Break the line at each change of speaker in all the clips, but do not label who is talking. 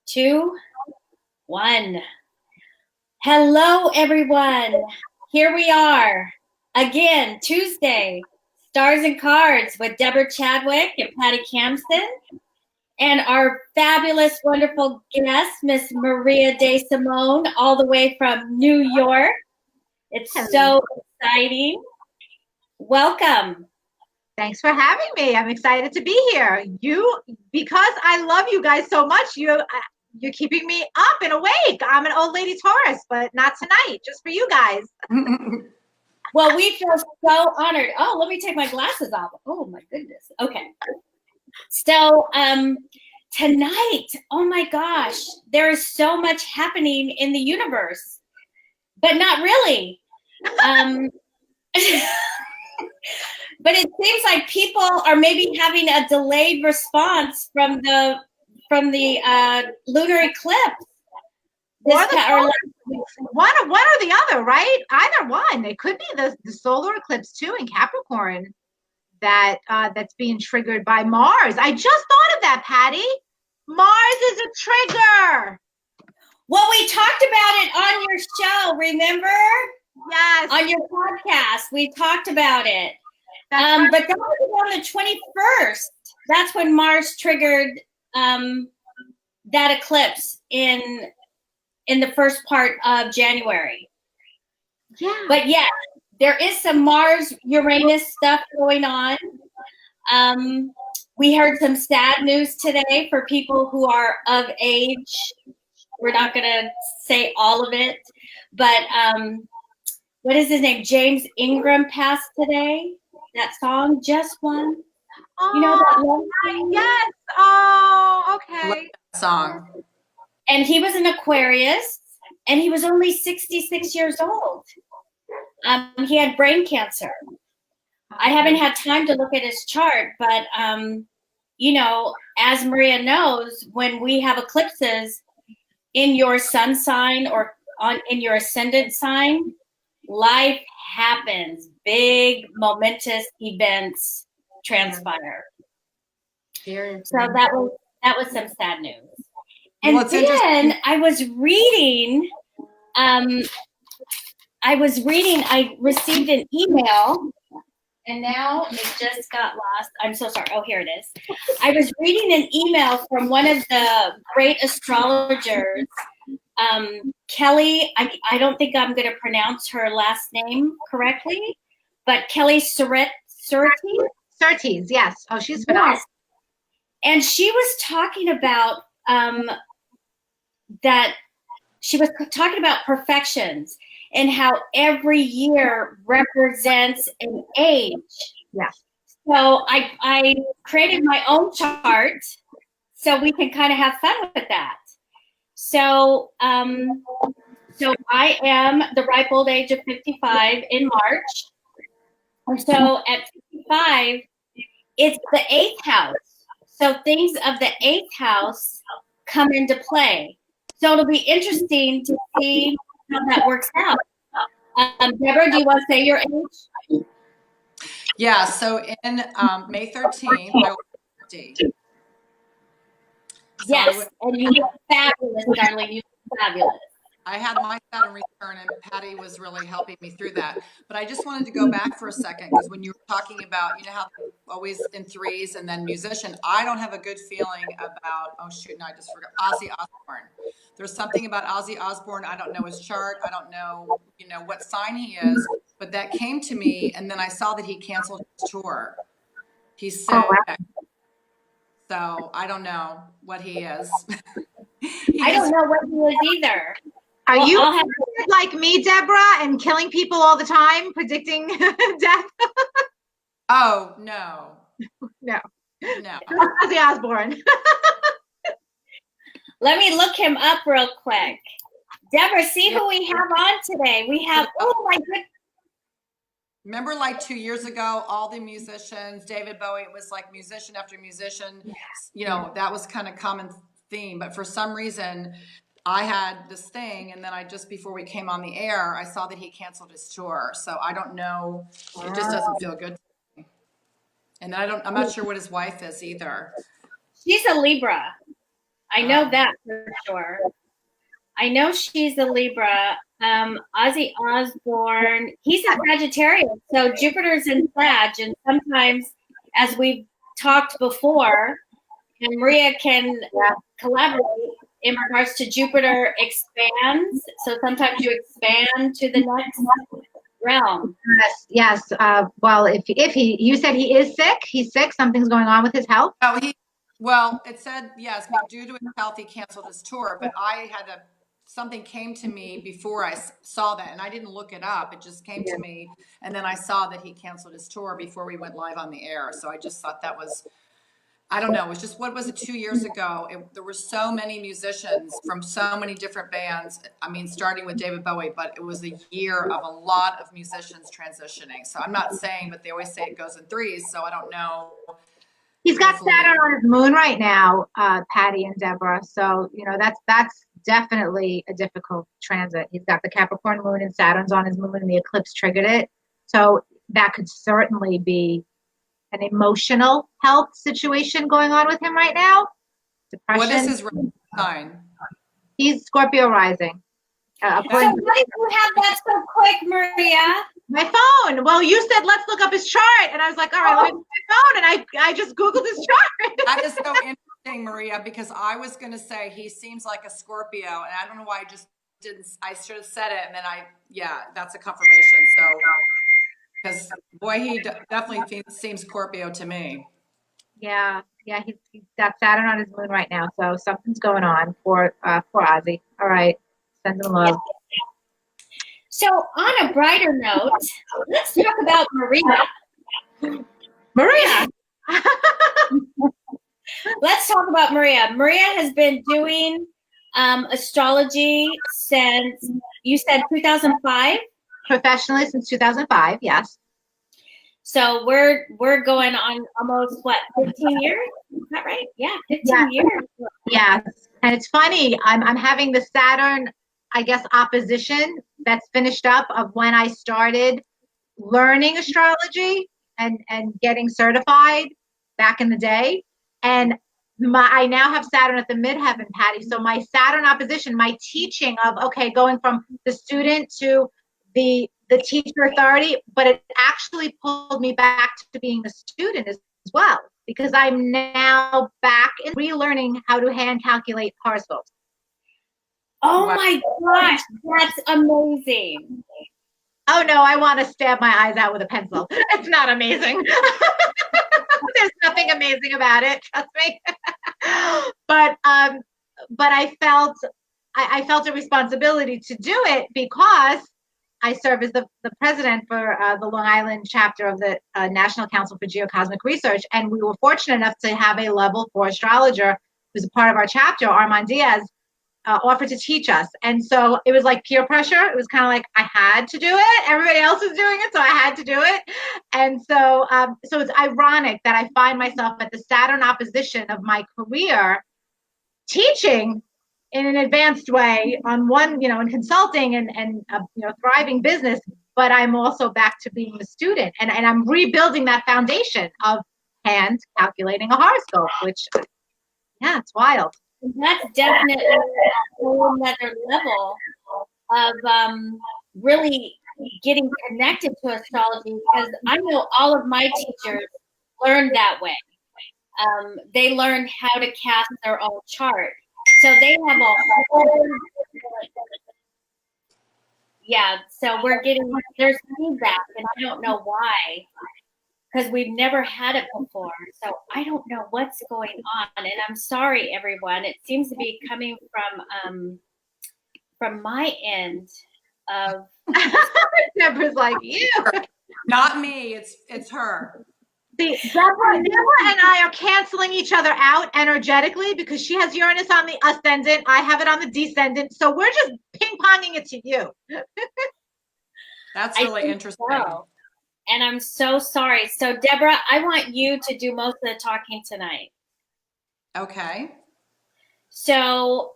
2, 1. Hello, everyone. Here we are again, Tuesday, Stars and Cards with Deborah Chadwick and Patty Kamson, and our fabulous, wonderful guest, Miss Maria DeSimone, all the way from New York. It's so exciting. Welcome.
Thanks for having me. I'm excited to be here. Because I love you guys so much, you're keeping me up and awake. I'm an old lady Taurus, but not tonight, just for you guys.
Well, we feel so honored. Oh, let me take my glasses off. Oh my goodness. Okay. So tonight, oh my gosh, there is so much happening in the universe, but not really. But it seems like people are maybe having a delayed response from the lunar eclipse.
One or the other, right? Either one. It could be the solar eclipse too in Capricorn that's being triggered by Mars. I just thought of that, Patty. Mars is a trigger.
Well, we talked about it on your show, remember?
Yes.
On your podcast, we talked about it.
Right.
But that was on the 21st. That's when Mars triggered that eclipse in the first part of January.
Yeah.
But yeah, there is some Mars-Uranus stuff going on. We heard some sad news today for people who are of age. We're not going to say all of it, but what is his name? James Ingram passed today. That song, Just One.
Oh,
you know that one song?
Yes. Oh, okay.
Song.
And he was an Aquarius, and he was only 66 years old. He had brain cancer. I haven't had time to look at his chart, but as Maria knows, when we have eclipses in your sun sign or in your ascendant sign, life happens. Big momentous events transpire.
Seriously.
So that was some sad news. And then I was reading, I received an email, and now it just got lost. I'm so sorry. Oh, here it is. I was reading an email from one of the great astrologers, Kelly. I don't think I'm going to pronounce her last name correctly, but Kelly Surtees,
yes. Oh, she's phenomenal.
Yes. And she was talking about that she was talking about perfections and how every year represents an age.
Yeah.
So I created my own chart so we can kind of have fun with that. So so I am the ripe old age of 55 in March. And so at 55, it's the 8th house. So things of the 8th house come into play. So it'll be interesting to see how that works out. Deborah, do you want to say your age?
Yeah, so in May 13th, I was 50.
Yes, and you look fabulous, darling. You look fabulous.
I had my Saturn return, and Patty was really helping me through that. But I just wanted to go back for a second, because when you were talking about, how they're always in threes and then musician, I don't have a good feeling about, oh shoot, no, I just forgot, Ozzy Osbourne. There's something about Ozzy Osbourne. I don't know his chart. I don't know, what sign he is, but that came to me, and then I saw that he canceled his tour. He's sick. So I don't know what he is.
I don't know what he is either.
Are you like me, Deborah, and killing people all the time, predicting death?
Oh, no.
No.
No.
Ozzy Osbourne.
Let me look him up real quick. Deborah, see who we have on today. We have, oh my goodness.
Remember like 2 years ago, all the musicians, David Bowie, it was like musician after musician, that was kind of common theme. But for some reason, I had this thing, and then just before we came on the air, I saw that he canceled his tour. So I don't know. It just doesn't feel good to me. And I'm not sure what his wife is either.
She's a Libra. I know that for sure. I know she's a Libra. Ozzy Osbourne, he's a Sagittarius, so Jupiter's in Sag, and sometimes, as we've talked before, and Maria can collaborate in regards to Jupiter expands. So sometimes you expand to the next realm.
Yes. Well, if you said he is sick, he's sick. Something's going on with his health.
Oh, well, it said, yes, due to his health, he canceled his tour, but something came to me before I saw that, and I didn't look it up. It just came to me, and then I saw that he canceled his tour before we went live on the air. So I just thought that was, I don't know, it was just, what was it, 2 years ago? There were so many musicians from so many different bands. I mean, starting with David Bowie, but it was a year of a lot of musicians transitioning. So I'm not saying, but they always say it goes in threes, so I don't know.
He's got Saturn on his moon right now, Patty and Deborah. So, that's definitely a difficult transit. He's got the Capricorn moon and Saturn's on his moon, and the eclipse triggered it. So that could certainly be an emotional health situation going on with him right now. Depression.
What is his sign?
He's Scorpio rising.
So why did you have that so quick, Maria?
My phone. Well, you said let's look up his chart, and I was like, all right, let me look at my phone, and I just Googled his chart.
That is so interesting, Maria, because I was going to say he seems like a Scorpio, and I don't know why I just didn't. I should have said it, and then that's a confirmation. So, because boy, he definitely seems Scorpio to me.
Yeah, he's got Saturn on his moon right now, so something's going on for Ozzy. All right, send him love.
So on a brighter note, let's talk about Maria. Let's talk about Maria. Maria has been doing astrology since, you said 2005?
Professionally since 2005, yes.
So we're going on almost, 15 years? Is that right? Yeah, 15 years.
Yes. And it's funny, I'm having the Saturn, I guess, opposition that's finished up of when I started learning astrology and getting certified back in the day. And I now have Saturn at the midheaven, Patty. So my Saturn opposition, my teaching of, going from the student to the teacher authority, but it actually pulled me back to being the student as well, because I'm now back in relearning how to hand calculate horoscopes.
Oh my gosh, that's amazing.
Oh no, I want to stab my eyes out with a pencil. It's not amazing. There's nothing amazing about it, trust me. But I felt a responsibility to do it because I serve as the president for the Long Island chapter of the National Council for Geocosmic Research, and we were fortunate enough to have a level 4 astrologer who's a part of our chapter, Armand Diaz, offered to teach us. And so it was like peer pressure. It was kind of like I had to do it. Everybody else was doing it, so I had to do it. And so so it's ironic that I find myself at the Saturn opposition of my career teaching in an advanced way on one, in consulting and thriving business, but I'm also back to being a student. And I'm rebuilding that foundation of hand calculating a horoscope, which, it's wild.
That's definitely a whole other level of really getting connected to astrology, because I know all of my teachers learned that way. They learned how to cast their own chart. So they have a whole, so there's feedback, and I don't know why, because we've never had it before. So I don't know what's going on, and I'm sorry, everyone. It seems to be coming from my end of.
Deborah's like, you.
Not me. It's her.
See, Deborah and I are canceling each other out energetically because she has Uranus on the ascendant. I have it on the descendant. So we're just ping-ponging it to you.
That's really interesting.
So. And I'm so sorry. So, Deborah, I want you to do most of the talking tonight.
Okay.
So,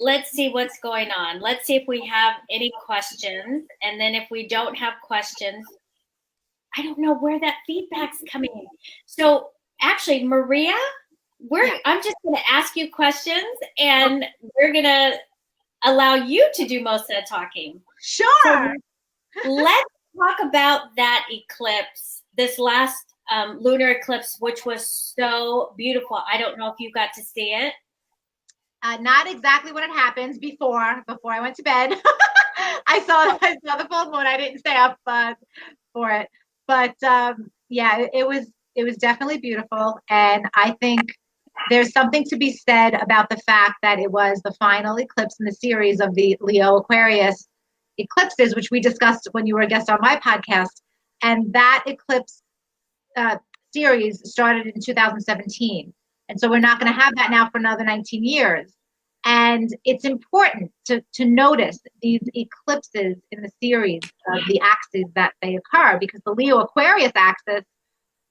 let's see what's going on. Let's see if we have any questions. And then if we don't have questions, I don't know where that feedback's coming in. So, actually, Maria, I'm just going to ask you questions, and we're going to allow you to do most of the talking.
Sure.
So let's talk about that eclipse, this last lunar eclipse, which was so beautiful. I don't know if you got to see it.
Not exactly when it happens. Before I went to bed, I saw the full moon. I didn't stay up for it, but yeah, it was definitely beautiful, and I think there's something to be said about the fact that it was the final eclipse in the series of the Leo Aquarius eclipses, which we discussed when you were a guest on my podcast, and that eclipse series started in 2017. And so we're not going to have that now for another 19 years. And it's important to notice these eclipses in the series of the axes that they occur, because the Leo Aquarius axis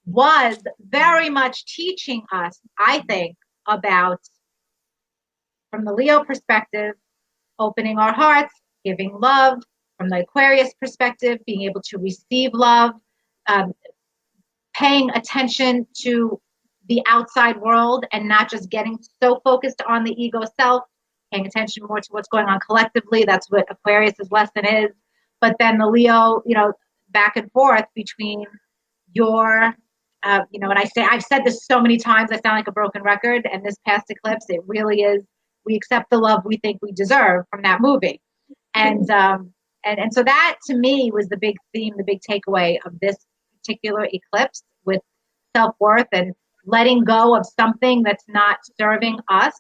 was very much teaching us, I think, about, from the Leo perspective, opening our hearts, giving love; from the Aquarius perspective, being able to receive love, paying attention to the outside world and not just getting so focused on the ego self, paying attention more to what's going on collectively. That's what Aquarius's lesson is. But then the Leo, back and forth between your, and I've said this so many times, I sound like a broken record, and this past eclipse, it really is, we accept the love we think we deserve from that movie. And so that, to me, was the big theme, the big takeaway of this particular eclipse, with self-worth and letting go of something that's not serving us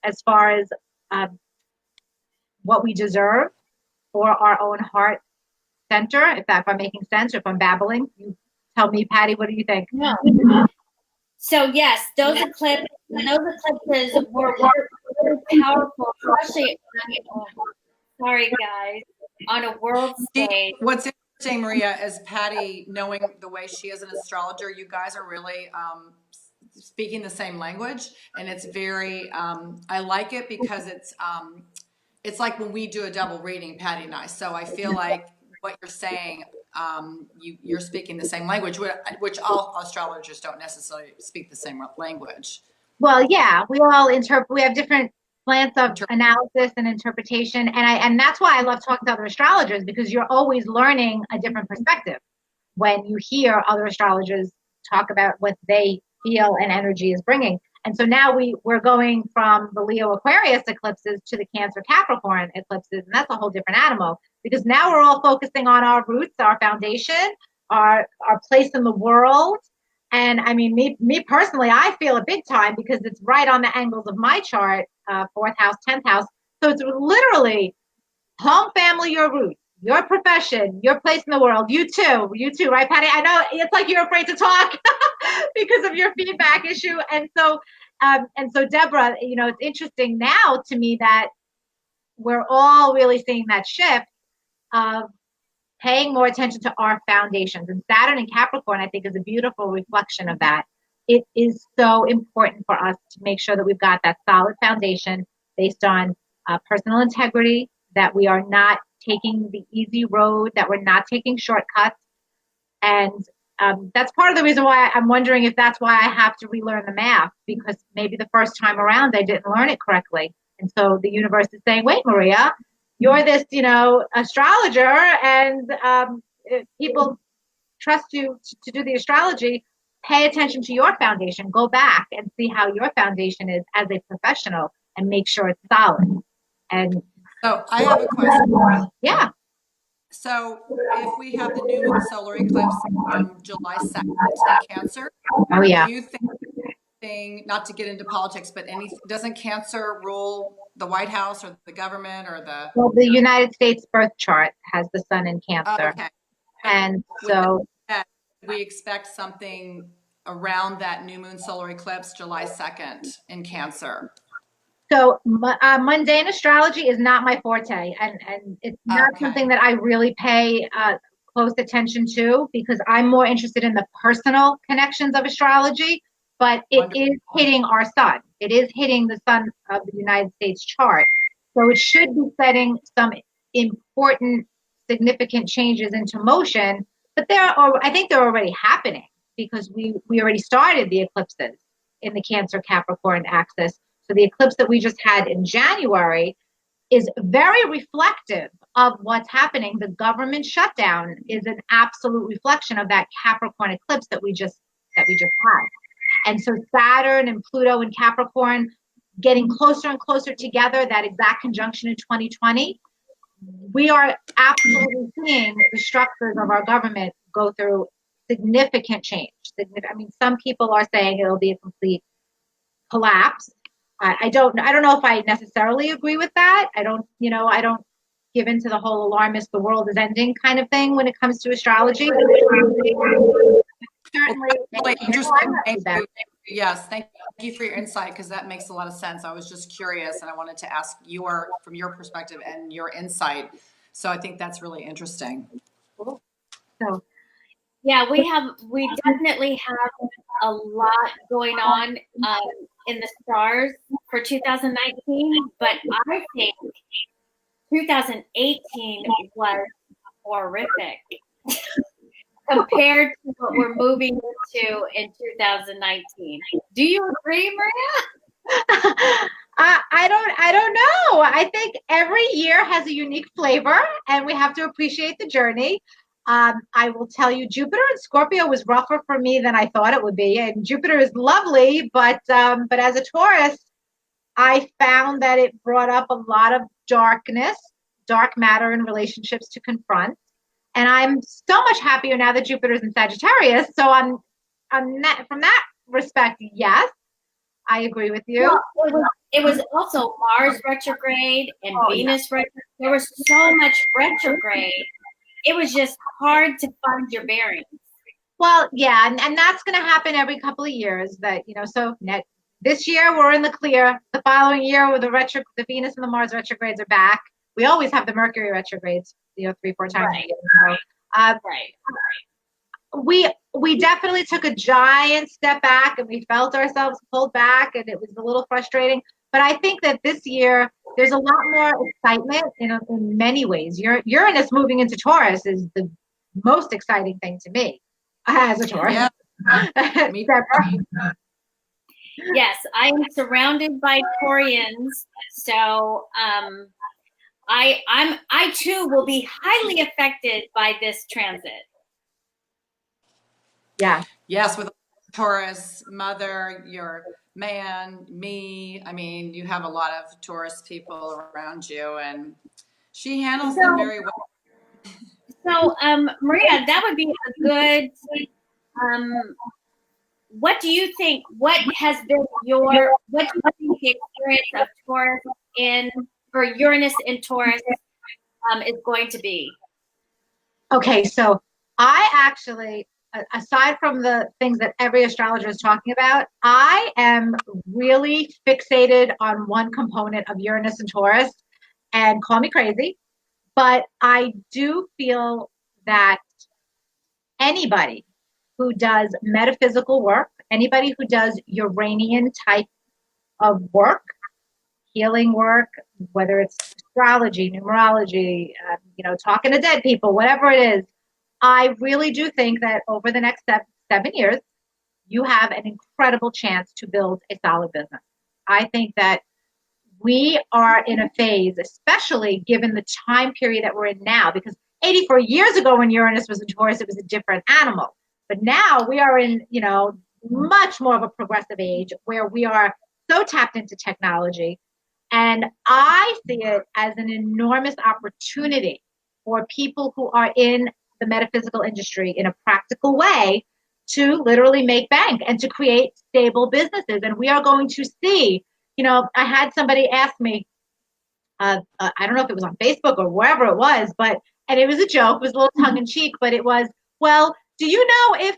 as far as what we deserve for our own heart center. If I'm making sense, or if I'm babbling, you tell me, Patty, what do you think?
No. So yes, those eclipses were very powerful, especially, sorry guys, on a world stage.
What's interesting, Maria, is Patty, knowing the way she is an astrologer, you guys are really speaking the same language, and it's very, I like it, because it's like when we do a double reading, Patty and I. So I feel like what you're saying, you're speaking the same language, which all astrologers don't necessarily speak the same language.
Well, yeah, we all we have different slants of analysis and interpretation, and that's why I love talking to other astrologers, because you're always learning a different perspective when you hear other astrologers talk about what they feel and energy is bringing. And so now we're going from the Leo Aquarius eclipses to the Cancer Capricorn eclipses, and that's a whole different animal, because now we're all focusing on our roots, our foundation, our place in the world. And I mean, me personally, I feel it big time, because it's right on the angles of my chart, 4th house, 10th house. So it's literally home, family, your roots, your profession, your place in the world. You too, right, Patty? I know it's like you're afraid to talk because of your feedback issue. And so Deborah, it's interesting now to me that we're all really seeing that shift of paying more attention to our foundations. And Saturn in Capricorn, I think, is a beautiful reflection of that. It is so important for us to make sure that we've got that solid foundation based on personal integrity, that we are not taking the easy road, that we're not taking shortcuts. And that's part of the reason why I'm wondering if that's why I have to relearn the math, because maybe the first time around I didn't learn it correctly. And so the universe is saying, wait, Maria, you're this, astrologer, and if people trust you to do the astrology. Pay attention to your foundation. Go back and see how your foundation is as a professional, and make sure it's solid. And
so I have a question.
Yeah.
So if we have the new moon solar eclipse on July 2nd in Cancer,
oh yeah,
do you think, not to get into politics, but doesn't Cancer rule the White House or the government or the?
Well, the United States birth chart has the sun in Cancer.
Okay.
And so
we expect something around that new moon solar eclipse, July 2nd in Cancer.
So mundane astrology is not my forte, and it's not something that I really pay close attention to, because I'm more interested in the personal connections of astrology. But it is hitting our sun. It is hitting the sun of the United States chart. So it should be setting some important, significant changes into motion. But I think they're already happening, because we already started the eclipses. in the Cancer Capricorn axis. So the eclipse that we just had in January is very reflective of what's happening. The government shutdown is an absolute reflection of that Capricorn eclipse that we just had. And so Saturn and Pluto and Capricorn getting closer and closer together, that exact conjunction in 2020, we are absolutely seeing the structures of our government go through significant change. I mean, some people are saying it'll be a complete collapse. I don't know if I necessarily agree with that. I don't give into the whole alarmist, the world is ending kind of thing when it comes to astrology. Certainly,
really interesting. Yes, thank you for your insight, because that makes a lot of sense. I was just curious, and I wanted to ask from your perspective and your insight. So I think that's really interesting.
So,
yeah, we definitely have a lot going on in the stars for 2019, but I think 2018 was horrific compared to what we're moving into in 2019. Do you agree, Maria?
I don't know. I think every year has a unique flavor, and we have to appreciate the journey. I will tell you, Jupiter in Scorpio was rougher for me than I thought it would be. And Jupiter is lovely, but as a Taurus, I found that it brought up a lot of dark matter in relationships to confront. And I'm so much happier now that Jupiter's in Sagittarius. So I'm not, from that respect, yes, I agree with you.
Well, it was also Mars retrograde and Venus retrograde. There was so much retrograde. It was just hard to find your bearings.
Well, yeah, and that's going to happen every couple of years. So this year we're in the clear. The following year, with the Venus and the Mars retrogrades are back. We always have the Mercury retrogrades, 3-4 times a year.
Right.
We definitely took a giant step back, and we felt ourselves pulled back, and it was a little frustrating. But I think that this year there's a lot more excitement in many ways. Uranus moving into Taurus is the most exciting thing to me as a Taurus.
Yeah. Me too.
Yes, I am surrounded by Taurians, so I too will be highly affected by this transit.
Yeah.
Yes, with Taurus, mother, your man, me. I mean, you have a lot of Taurus people around you, and she handles them very well.
So, Maria, that would be a good. What do you think? What has been what do you think the experience of Taurus for Uranus in Taurus is going to be?
Okay, so I actually, aside from the things that every astrologer is talking about, I am really fixated on one component of Uranus and Taurus, and call me crazy, but I do feel that anybody who does metaphysical work, anybody who does Uranian type of work, healing work, whether it's astrology, numerology, talking to dead people, whatever it is, I really do think that over the next 7 years, you have an incredible chance to build a solid business. I think that we are in a phase, especially given the time period that we're in now, because 84 years ago when Uranus was in Taurus, it was a different animal. But now we are in, much more of a progressive age where we are so tapped into technology. And I see it as an enormous opportunity for people who are in the metaphysical industry in a practical way to literally make bank and to create stable businesses. And we are going to see, I had somebody ask me, I don't know if it was on Facebook or wherever it was, and it was a joke, it was a little tongue in cheek, but it was, well, do you know if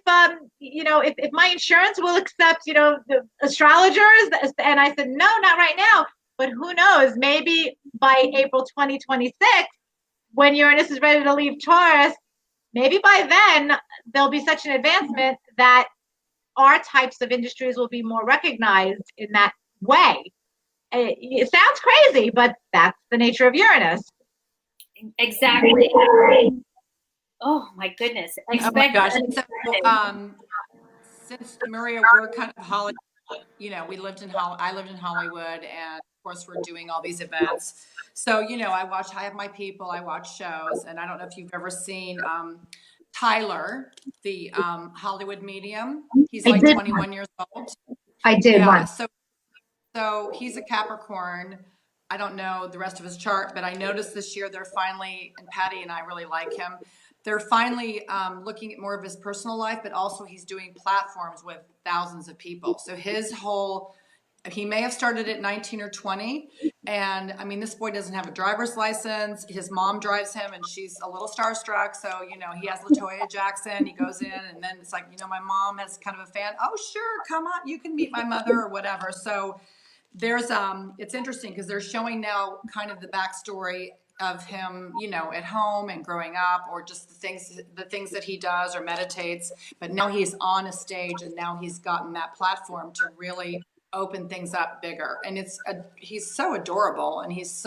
my insurance will accept, the astrologers? And I said, no, not right now. But who knows, maybe by April 2026, when Uranus is ready to leave Taurus, maybe by then there'll be such an advancement that our types of industries will be more recognized in that way. It sounds crazy, but that's the nature of Uranus.
Exactly. Oh my goodness.
Oh my gosh. So, since Maria, we're kind of holiday we I lived in Hollywood, and of course we're doing all these events. So, I have my people, I watch shows, and I don't know if you've ever seen Tyler, the Hollywood medium. He's like 21 years old.
I did
Yeah.
once.
So he's a Capricorn. I don't know the rest of his chart, but I noticed this year they're finally, and Patty and I really like him, they're finally looking at more of his personal life, but also he's doing platforms with thousands of people. So he may have started at 19 or 20. And I mean, this boy doesn't have a driver's license. His mom drives him and she's a little starstruck. So, he has LaToya Jackson. He goes in and then it's like, my mom has kind of a fan. Oh, sure. Come on. You can meet my mother or whatever. So there's, it's interesting because they're showing now kind of the backstory of him, at home and growing up, or just the things that he does or meditates. But now he's on a stage and now he's gotten that platform to really open things up bigger. And he's so adorable, and he's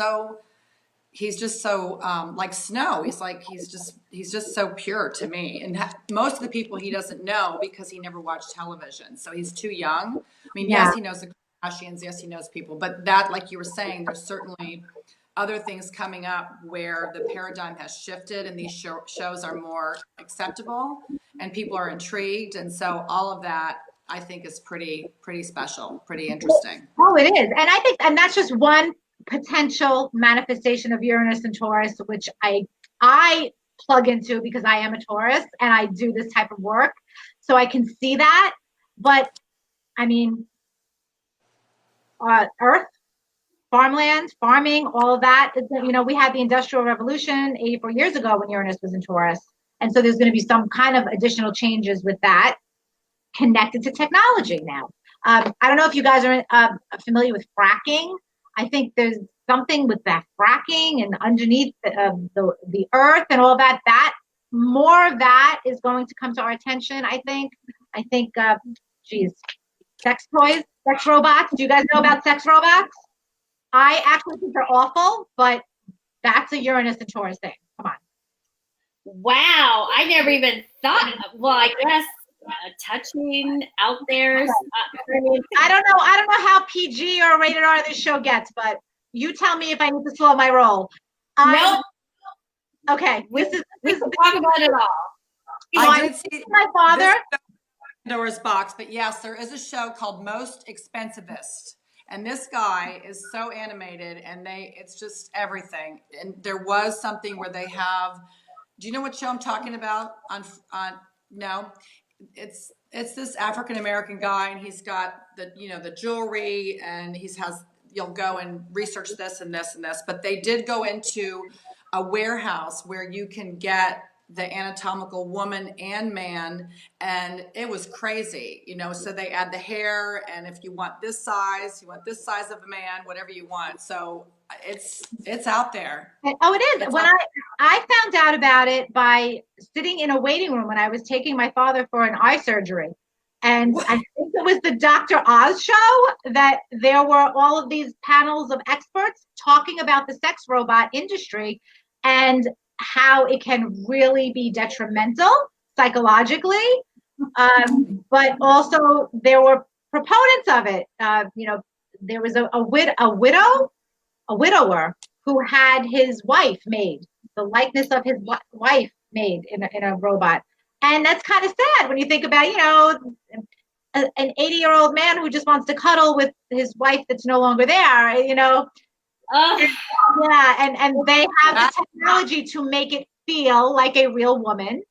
just so like snow. He's just so pure to me. And most of the people he doesn't know because he never watched television. So he's too young. I mean,
Yeah.
Yes, he knows the Kardashians. Yes, he knows people, but that, like you were saying, there's certainly other things coming up where the paradigm has shifted and these shows are more acceptable and people are intrigued. And so all of that, I think, is pretty special, pretty interesting.
Oh, it is. And I think, and that's just one potential manifestation of Uranus and Taurus, which I plug into because I am a Taurus and I do this type of work. So I can see that. But I mean, Earth, farmland, farming, all of that. We had the Industrial Revolution 84 years ago when Uranus was in Taurus. And so there's going to be some kind of additional changes with that connected to technology now. I don't know if you guys are familiar with fracking. I think there's something with that fracking and underneath the earth and all that. That more of that is going to come to our attention. I think, sex toys, sex robots. Do you guys know about sex robots? I actually think they're awful, but that's a Uranus and Taurus thing. Come on.
Wow, I never even thought. Well, I guess touching out there.
I don't know how PG or rated R this show gets, but you tell me if I need to slow my roll.
Nope.
Okay,
We can talk about it all.
I did see
my father.
Pandora's box, but yes, there is a show called Most Expensivest. And this guy is so animated, and it's just everything. And there was something where they have, do you know what show I'm talking about? No, it's this African-American guy, and he's got the jewelry, and you'll go and research this and this and this, but they did go into a warehouse where you can get the anatomical woman and man, and it was crazy, so they add the hair, and if you want this size of a man, whatever you want. So it's out there.
Oh, it is. When I found out about it by sitting in a waiting room when I was taking my father for an eye surgery. And I think it was the Dr. Oz show that there were all of these panels of experts talking about the sex robot industry and how it can really be detrimental psychologically. But also there were proponents of it. There was a widower who had his wife made, the likeness of his wife made in a robot. And that's kind of sad when you think about, an 80-year-old man who just wants to cuddle with his wife that's no longer there, Yeah, and they have the technology to make it feel like a real woman,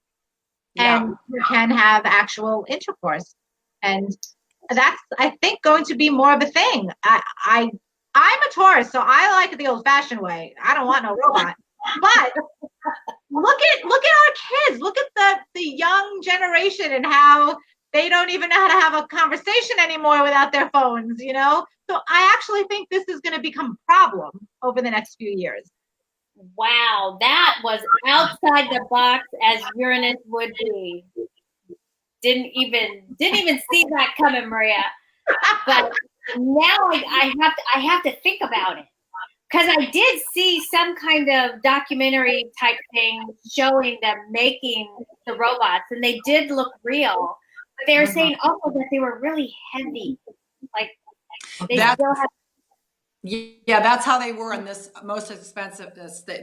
and you can have actual intercourse. And that's, I think, going to be more of a thing. I'm a Taurus, so I like it the old-fashioned way. I don't want no robot. But look at our kids. Look at the young generation and how they don't even know how to have a conversation anymore without their phones, So I actually think this is going to become a problem over the next few years.
Wow, that was outside the box as Uranus would be. Didn't even see that coming, Maria. But now I have to think about it, because I did see some kind of documentary type thing showing them making the robots, and they did look real. But they were saying also that they were really heavy. Like they
That's,
still have.
yeah, that's how they were in this most expensive.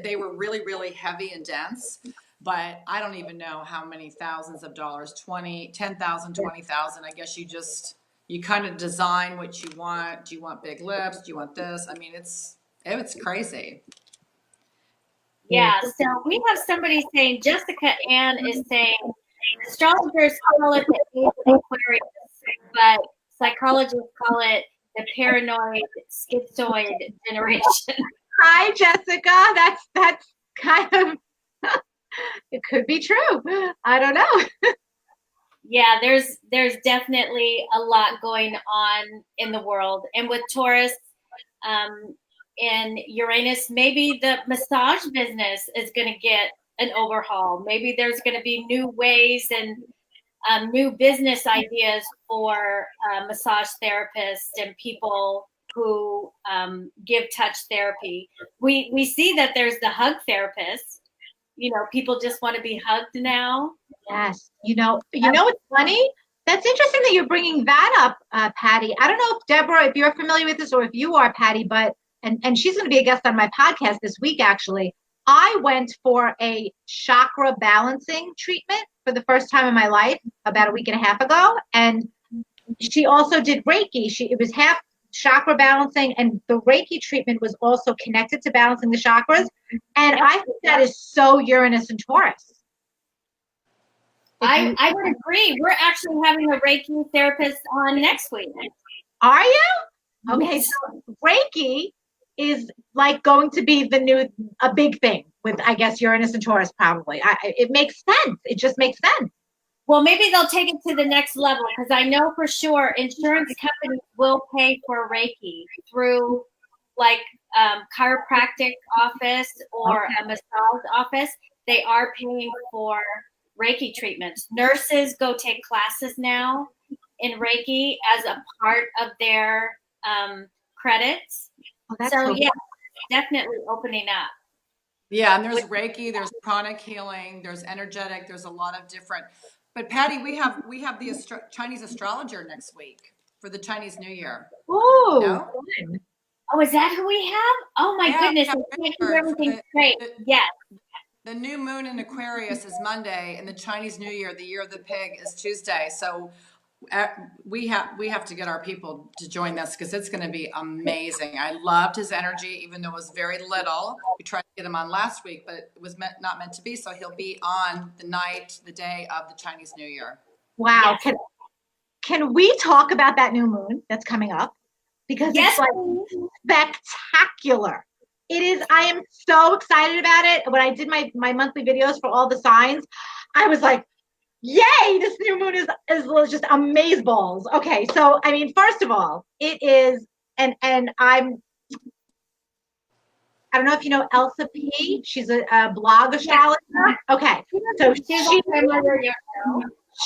They were really, really heavy and dense, but I don't even know how many thousands of dollars, 10,000, 20,000. I guess you kind of design what you want. Do you want big lips? Do you want this? I mean, it's crazy.
Yeah, so we have somebody saying, Jessica Ann is saying, astrologers call it the age of Aquarius, but psychologists call it the paranoid schizoid generation.
Hi, Jessica. That's kind of it could be true. I don't know.
Yeah, there's definitely a lot going on in the world, and with Taurus and Uranus, maybe the massage business is going to get an overhaul. Maybe there's going to be new ways and new business ideas for massage therapists and people who give touch therapy. We see that there's the hug therapist. People just want to be hugged now.
Yes. What's funny? That's interesting that you're bringing that up, Patty. I don't know if Deborah, if you're familiar with this, or if you are, Patty, but and she's going to be a guest on my podcast this week, actually. I went for a chakra balancing treatment for the first time in my life about a week and a half ago. And she also did Reiki. It was half chakra balancing, and the Reiki treatment was also connected to balancing the chakras. And I think that is so Uranus and Taurus.
I would agree. We're actually having a Reiki therapist on next week.
Are you? Okay, so Reiki is like going to be a big thing with, I guess, Uranus and Taurus probably. It makes sense. It just makes sense.
Well, maybe they'll take it to the next level, because I know for sure insurance companies will pay for Reiki through like chiropractic office or a massage office. They are paying for Reiki treatments. Nurses go take classes now in Reiki as a part of their credits. So yeah, definitely opening up.
Yeah, and there's Reiki, there's pranic healing, there's energetic, there's a lot of different. But Patty, we have the Chinese astrologer next week for the Chinese New Year.
Oh,
no?
Oh, is that who we have? Oh my goodness, I'm making everything straight. Yes.
The new moon in Aquarius is Monday, and the Chinese New Year, the year of the pig, is Tuesday. So we have to get our people to join this, because it's going to be amazing. I loved his energy, even though it was very little. We tried to get him on last week, but it was not meant to be. So he'll be on the day of the Chinese New Year.
Wow. Yes. Can we talk about that new moon that's coming up? Because it's like spectacular. It is. I am so excited about it. When I did my monthly videos for all the signs, I was like, yay, this new moon is just amazeballs. Okay, so I mean, first of all, it is, and I don't know if you know Elsa P. She's a blog astrologer. Okay, so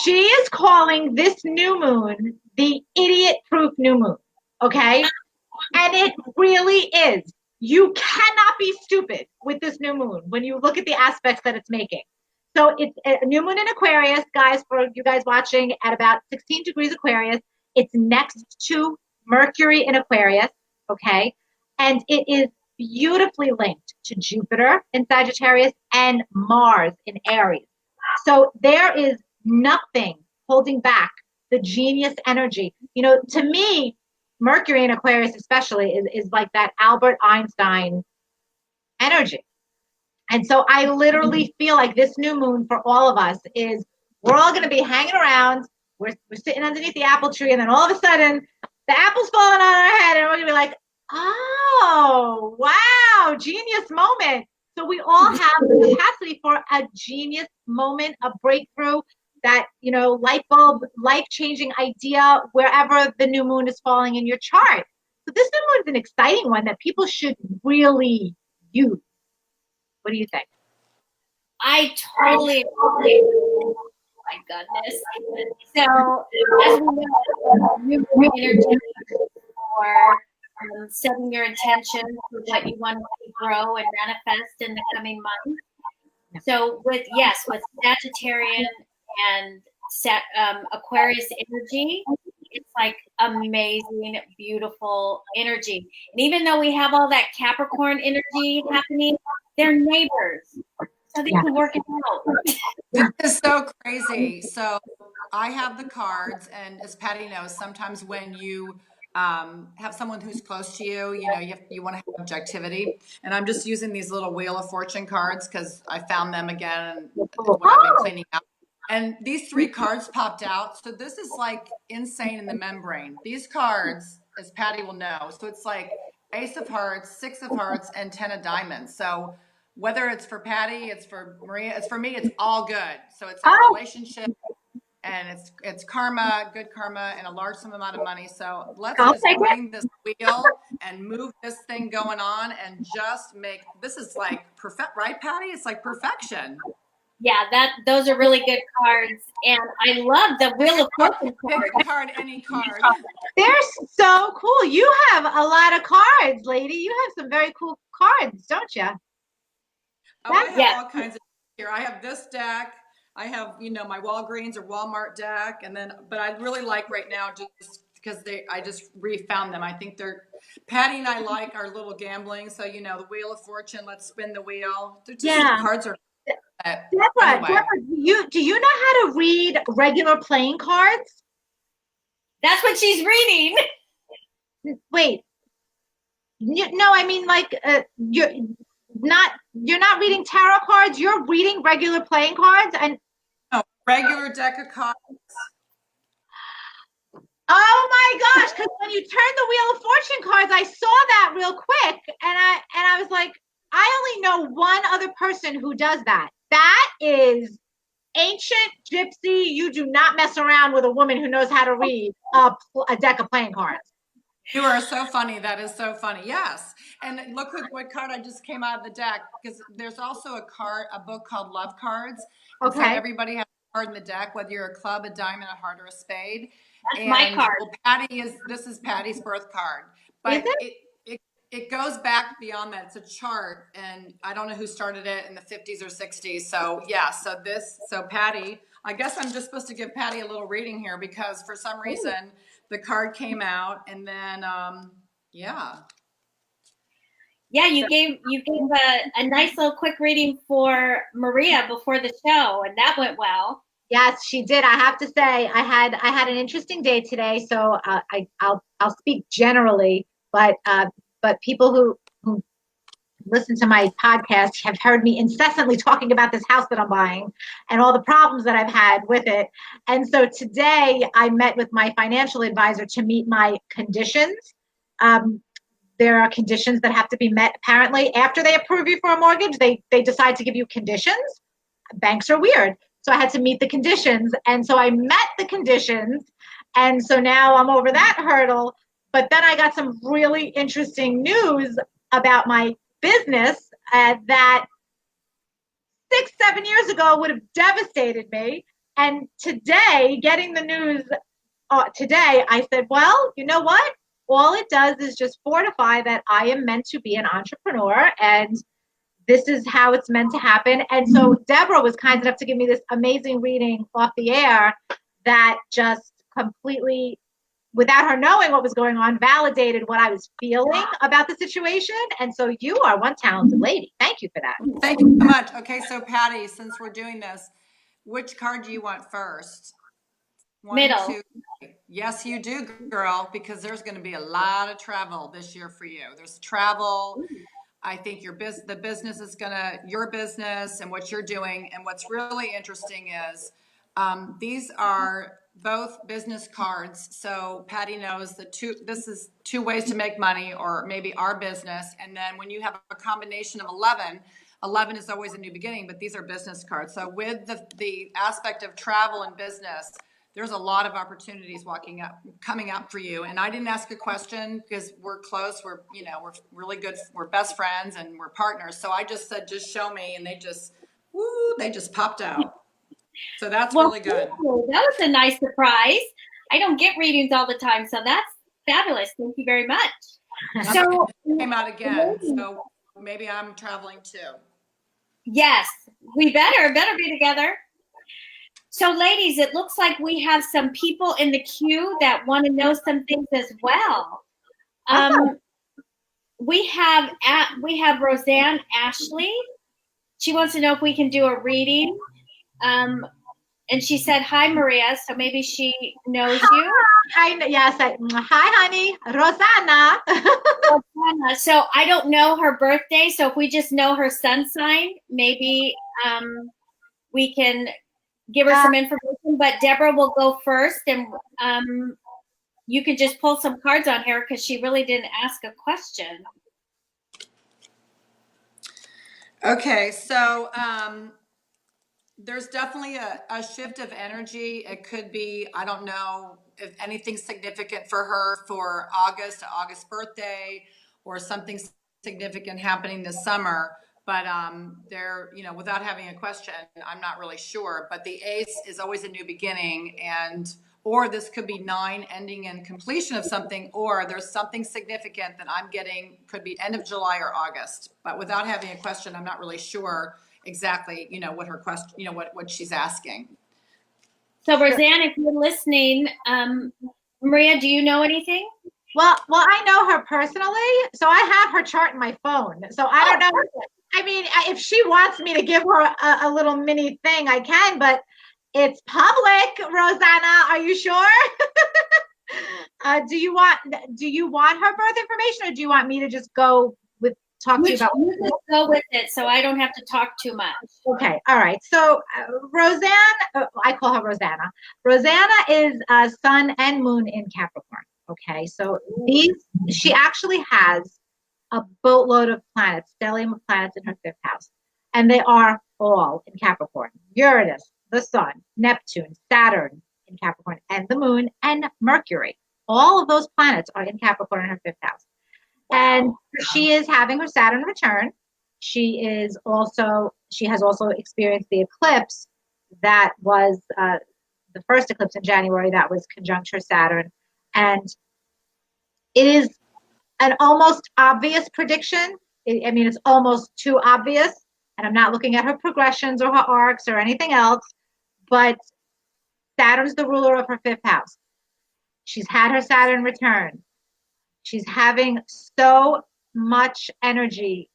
she is calling this new moon the idiot-proof new moon. Okay, and it really is. You cannot be stupid with this new moon when you look at the aspects that it's making. So it's a new moon in Aquarius, guys, for you guys watching, at about 16 degrees Aquarius. It's next to Mercury in Aquarius, okay? And it is beautifully linked to Jupiter in Sagittarius and Mars in Aries. So there is nothing holding back the genius energy. To me, Mercury in Aquarius especially is like that Albert Einstein energy. And so I literally feel like this new moon for all of us is, we're all going to be hanging around. We're sitting underneath the apple tree, and then all of a sudden the apple's falling on our head, and we're going to be like, oh, wow, genius moment. So we all have the capacity for a genius moment, a breakthrough, that, light bulb, life-changing idea wherever the new moon is falling in your chart. So this new moon is an exciting one that people should really use. What do you think?
I totally agree. Oh my goodness. So, as we know, new moon energy for setting your intention for what you want to grow and manifest in the coming months. So, with Sagittarian and Aquarius energy, it's like amazing, beautiful energy. And even though we have all that Capricorn energy happening, they're neighbors, so they can work it out.
This is so crazy. So I have the cards, and as Patty knows, sometimes when you have someone who's close to you, you want to have objectivity. And I'm just using these little Wheel of Fortune cards because I found them again when I've been cleaning up. And these 3 cards popped out. So this is like insane in the membrane. These cards, as Patty will know, so it's like Ace of Hearts, 6 of Hearts, and 10 of Diamonds. So whether it's for Patty, it's for Maria, it's for me, it's all good. So it's a relationship, and it's karma, good karma, and a large sum amount of money. So let's just ring this wheel and move this thing going on and just make, this is like perfect, right, Patty? It's like perfection.
Yeah, those are really good cards, and I love the Wheel of Fortune
Pick
card.
a card, any card.
They're so cool. You have a lot of cards, lady. You have some very cool cards, don't you?
Oh, I have all kinds of here. I have this deck. I have, my Walgreens or Walmart deck, and then, but I really like right now just because I just refound them. I think Patty and I like our little gambling. So, the Wheel of Fortune. Let's spin the wheel. Cards are.
Deborah, do you know how to read regular playing cards?
That's what she's reading.
Wait. No, I mean you're not reading tarot cards. You're reading regular playing cards, and
regular deck of cards.
Oh my gosh! Because when you turned the Wheel of Fortune cards, I saw that real quick, and I was like, I only know one other person who does that. That is ancient gypsy. You do not mess around with a woman who knows how to read a deck of playing cards.
You are so funny. That is so funny. Yes. And look what card I just came out of the deck, because there's also a book called Love Cards. Okay. So everybody has a card in the deck, whether you're a club, a diamond, a heart, or a spade.
That's my card.
Well, this is Patty's birth card. But it goes back beyond that. It's a chart, and I don't know who started it in the 50s or 60s. So yeah, so Patty, I guess I'm just supposed to give Patty a little reading here because for some reason the card came out, and then yeah,
you gave a nice little quick reading for Maria before the show, and that went well.
Yes, she did. I have to say, I had an interesting day today. So I'll speak generally, but people who listen to my podcast have heard me incessantly talking about this house that I'm buying and all the problems that I've had with it. And so today I met with my financial advisor to meet my conditions. There are conditions that have to be met. Apparently, after they approve you for a mortgage, they decide to give you conditions. Banks are weird. So I had to meet the conditions. And so I met the conditions. And so now I'm over that hurdle. But then I got some really interesting news about my business that 6-7 years ago would have devastated me. And today, getting the news today, I said, well, you know what? All it does is just fortify that I am meant to be an entrepreneur, and this is how it's meant to happen. And so Deborah was kind enough to give me this amazing reading off the air that just completely, without her knowing what was going on, validated what I was feeling about the situation. And so you are one talented lady. Thank you for that.
Thank you so much. Okay, so Patty, since we're doing this, which card do you want first?
Middle.
2, 3. Yes, you do, girl, because there's going to be a lot of travel this year for you. There's travel. I think your business is your business and what you're doing. And what's really interesting is these are both business cards. So Patty knows this is 2 ways to make money, or maybe our business. And then when you have a combination of 11 is always a new beginning, but these are business cards. So with the aspect of travel and business, there's a lot of opportunities coming up for you. And I didn't ask a question because we're close. We're really good. We're best friends and we're partners. So I just said, just show me. And they just popped out. So that's really good.
That was a nice surprise. I don't get readings all the time. So that's fabulous. Thank you very much. So
came out again. So maybe I'm traveling too.
Yes, we better be together. So ladies, it looks like we have some people in the queue that want to know some things as well. We have Roseanne Ashley. She wants to know if we can do a reading. And she said, hi, Maria. So maybe she knows you.
Yes. Hi, honey. Rosanna.
Rosanna. So I don't know her birthday. So if we just know her sun sign, maybe we can give her some information. But Deborah will go first. And you can just pull some cards on her because she really didn't ask a question.
Okay. So there's definitely a shift of energy. It could be, I don't know if anything significant for her for August birthday, or something significant happening this summer. But there, you know, without having a question, I'm not really sure. But the ace is always a new beginning, or this could be 9 ending in completion of something, or there's something significant that I'm getting, could be end of July or August. But without having a question, I'm not really sure exactly, you know, what her question, you know, what she's asking.
So Roseanne, if you're listening, Maria, do you know anything?
Well, I know her personally, so I have her chart in my phone. So I don't know. I mean, if she wants me to give her a little mini thing, I can, but it's public, Rosanna. Are you sure? Do you want her birth information, or do you want me to just go talk to you about?
You just go with it, so I don't have to talk too much.
Okay, all right. So Roseanne, I call her Rosanna. Rosanna is sun and moon in Capricorn. Okay, so she actually has a boatload of planets, stellium of planets in her 5th house, and they are all in Capricorn. Uranus, the sun, Neptune, Saturn in Capricorn, and the moon and Mercury. All of those planets are in Capricorn in her 5th house. And she is having her Saturn return. She has also experienced the eclipse that was the first eclipse in January that was conjunct her Saturn. And it is an almost obvious prediction. I mean, it's almost too obvious. And I'm not looking at her progressions or her arcs or anything else, but Saturn's the ruler of her 5th house. She's had her Saturn return. She's having so much energy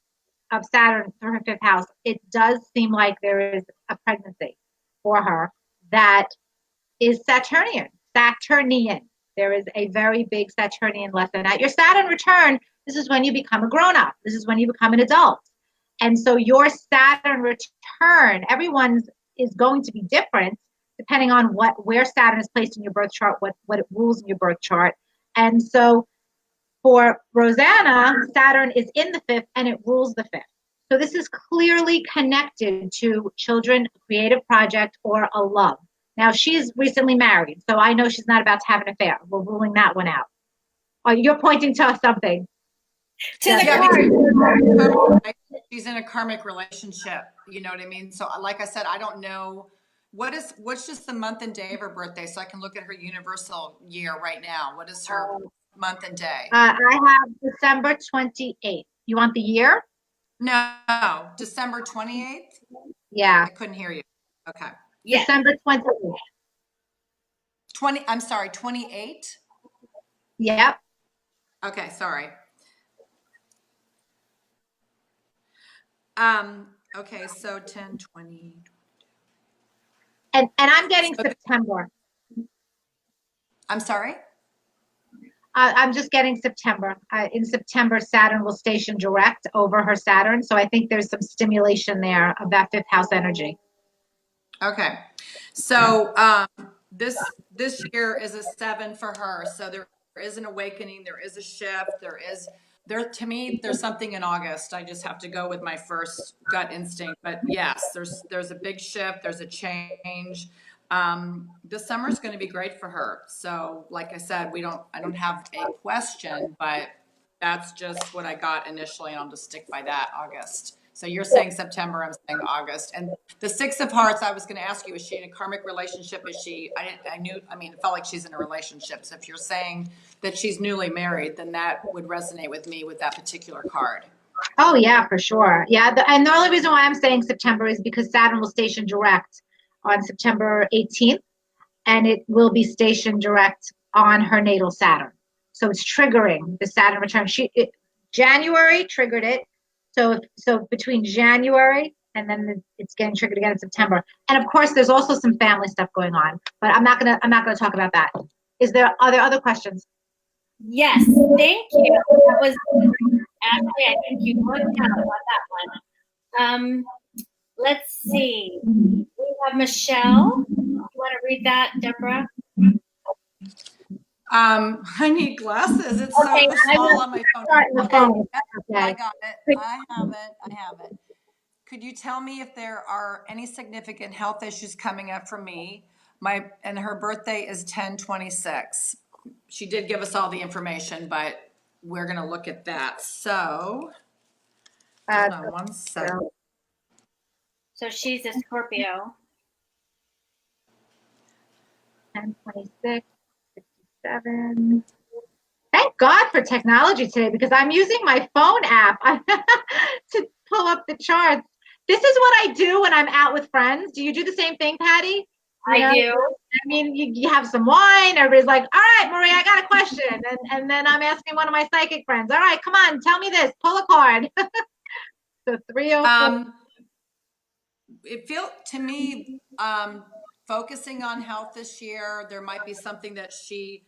of Saturn through her 5th house. It does seem like there is a pregnancy for her that is Saturnian. There is a very big Saturnian lesson. At your Saturn return, this is when you become a grown-up. This is when you become an adult. And so your Saturn return, everyone's is going to be different depending on where Saturn is placed in your birth chart, what it rules in your birth chart. And so for Rosanna, Saturn is in the 5th and it rules the 5th. So this is clearly connected to children, a creative project, or a love. Now, she's recently married, so I know she's not about to have an affair. We're ruling that one out. Oh, you're pointing to something.
To the
card. She's in a karmic relationship. You know what I mean? So like I said, I don't know what's just the month and day of her birthday, so I can look at her universal year right now. What is her month and day?
I have December 28th. You want the year?
No, December 28th?
Yeah.
I couldn't hear you. Okay.
Yeah.
December 28th.
28?
Yep.
Okay, sorry. Okay, so 10, 20.
And I'm getting September.
I'm sorry?
I'm just getting September. In September, Saturn will station direct over her Saturn. So I think there's some stimulation there of that 5th house energy.
Okay. So this year is a 7 for her. So there is an awakening. There is a shift. To me, there's something in August. I just have to go with my first gut instinct. But yes, there's a big shift. There's a change. This summer is going to be great for her. So like I said, I don't have a question, but that's just what I got initially. And I'll just stick by that, August. So you're saying September, I'm saying August. And the 6 of Hearts, I was going to ask you, is she in a karmic relationship? It felt like she's in a relationship. So if you're saying that she's newly married, then that would resonate with me with that particular card.
Oh yeah, for sure. Yeah. And the only reason why I'm saying September is because Saturn will station direct on September 18th, and it will be stationed direct on her natal Saturn. So it's triggering the Saturn return. January triggered it. So between January and then it's getting triggered again in September. And of course, there's also some family stuff going on, but I'm not gonna talk about that. Are there other questions?
Yes, thank you. That was actually, I think you looked out on that one. Let's see. We have Michelle. You want to read that, Deborah?
I need glasses. It's
Okay,
so small on my phone. I got it. I have it. Could you tell me if there are any significant health issues coming up for me? And her birthday is 10/26. She did give us all the information, but we're gonna look at that. So, hold on one second.
So she's a Scorpio.
10/26, 67. Thank God for technology today, because I'm using my phone app to pull up the charts. This is what I do when I'm out with friends. Do you do the same thing, Patty?
I do.
I mean, you have some wine. Everybody's like, all right, Maria, I got a question. And then I'm asking one of my psychic friends, all right, come on, tell me this. Pull a card. So 304.
It felt to me, focusing on health this year, there might be something that she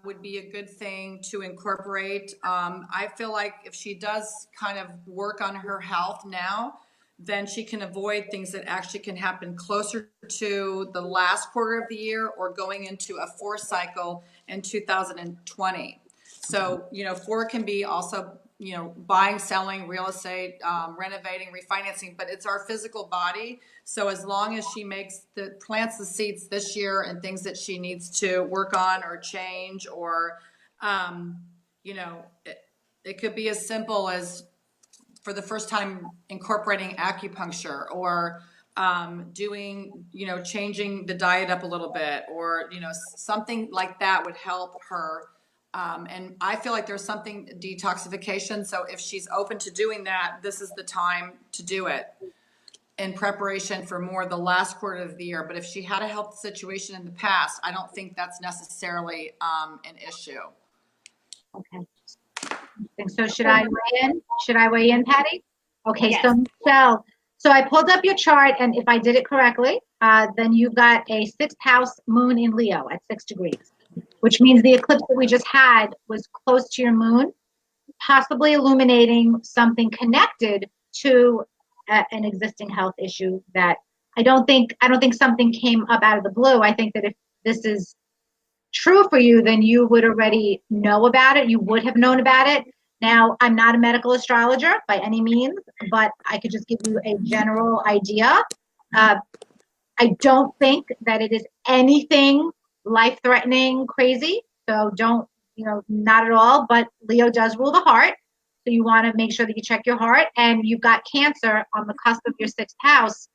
would be a good thing to incorporate. I feel like if she does kind of work on her health now, then she can avoid things that actually can happen closer to the last quarter of the year or going into a 4 cycle in 2020. So, 4 can be also, buying, selling, real estate, renovating, refinancing, but it's our physical body. So as long as she plants the seeds this year and things that she needs to work on or change, or, it could be as simple as, for the first time, incorporating acupuncture, or doing, changing the diet up a little bit, or, something like that would help her. And I feel like there's something detoxification. So if she's open to doing that, this is the time to do it in preparation for more the last quarter of the year. But if she had a health situation in the past, I don't think that's necessarily an issue.
Okay. So should I weigh in? Should I weigh in, Patty? Okay,
Yes.
so Michelle, so I pulled up your chart, and if I did it correctly, then you've got a 6th house moon in Leo at 6 degrees, which means the eclipse that we just had was close to your moon, possibly illuminating something connected to an existing health issue that I don't think something came up out of the blue. I think that if this is true for you, then you would already know about it. You would have known about it. Now, I'm not a medical astrologer by any means, but I could just give you a general idea. I don't think that it is anything life-threatening, crazy. So don't, not at all. But Leo does rule the heart. So you want to make sure that you check your heart. And you've got Cancer on the cusp of your 6th house.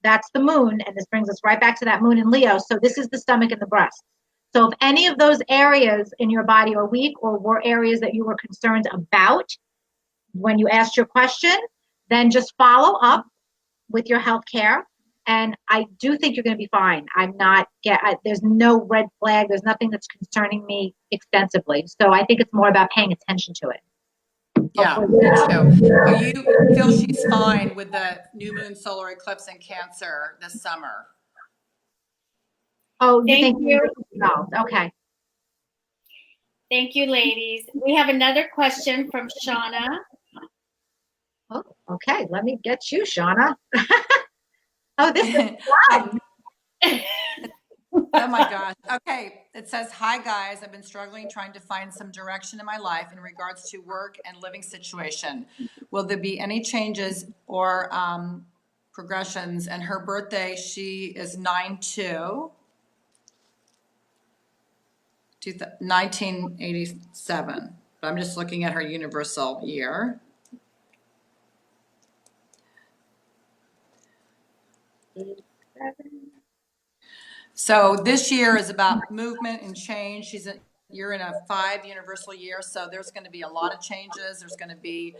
That's the moon. And this brings us right back to that moon in Leo. So this is the stomach and the breast. So if any of those areas in your body are weak, or were areas that you were concerned about when you asked your question, then just follow up with your health care. And I do think you're going to be fine. There's no red flag. There's nothing that's concerning me extensively. So I think it's more about paying attention to it.
Yeah, me too. But you feel she's fine with the new moon solar eclipse in Cancer this summer?
Oh,
Thank you.
Okay.
Thank you, ladies. We have another question from Shauna.
Oh, okay. Let me get you, Shauna. Oh, this is fun.
Oh my gosh. Okay. It says, hi guys, I've been struggling trying to find some direction in my life in regards to work and living situation. Will there be any changes or progressions? And her birthday, she is 9/2. 1987. But I'm just looking at her universal year. So this year is about movement and change. She's you're in a 5 universal year, so there's going to be a lot of changes. There's going to be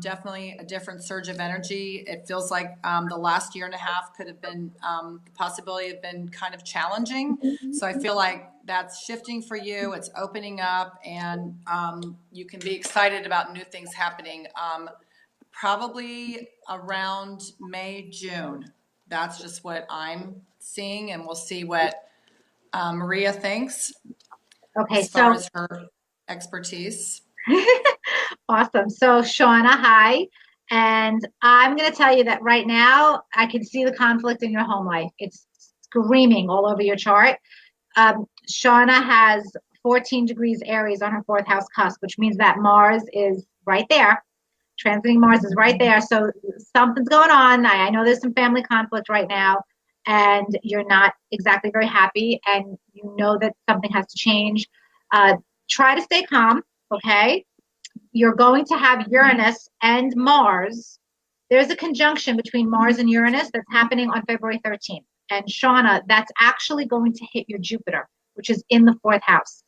definitely a different surge of energy. It feels like the last year and a half could have been, the possibility of been kind of challenging. So I feel like that's shifting for you. It's opening up, and you can be excited about new things happening. Probably around May, June. That's just what I'm seeing, and we'll see what Maria thinks
Okay,
as far
so
as her expertise.
awesome. So Shauna, hi. And I'm going to tell you that right now I can see the conflict in your home life. It's screaming all over your chart. Shauna has 14 degrees Aries on her fourth house cusp, which means that Mars is right there. Transiting Mars is right there. So something's going on. I know there's some family conflict right now, and you're not exactly very happy, and you know that something has to change. Try to stay calm, okay? You're going to have Uranus and Mars. There's a conjunction between Mars and Uranus that's happening on February 13th. And Shauna, that's actually going to hit your Jupiter, which is in the fourth house.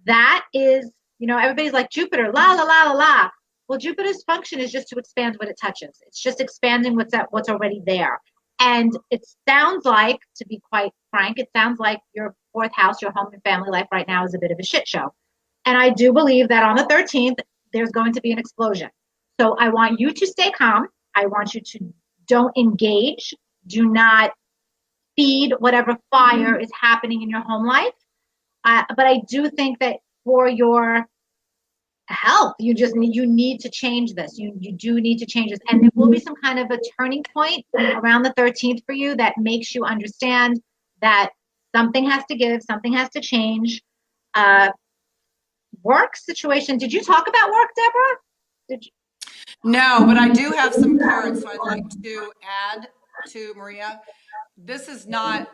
That is, everybody's like, Jupiter, la, la, la, la, la. Well, Jupiter's function is just to expand what it touches. It's just expanding what's already there. And it sounds like, to be quite frank, it sounds like your fourth house, your home and family life right now is a bit of a shit show. And I do believe that on the 13th, there's going to be an explosion. So I want you to stay calm. I want you to don't engage. Do not feed whatever fire is happening in your home life. But I do think that for your health, you need to change this. You do need to change this. And there will be some kind of a turning point around the 13th for you that makes you understand that something has to give, something has to change. Work situation. Did you talk about work, Deborah? Did you?
No, but I do have some cards, so I'd like to add to Maria. This is not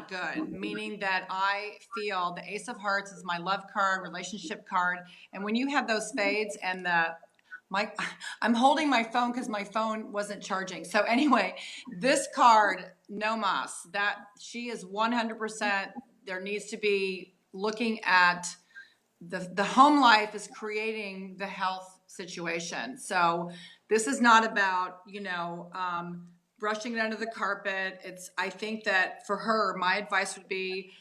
good, meaning that I feel the Ace of Hearts is my love card, relationship card. And when you have those spades and I'm holding my phone because my phone wasn't charging. So anyway, this card, no mas, that she is 100%, there needs to be looking at the home life is creating the health situation. So this is not about, brushing it under the carpet. I think that for her, my advice would be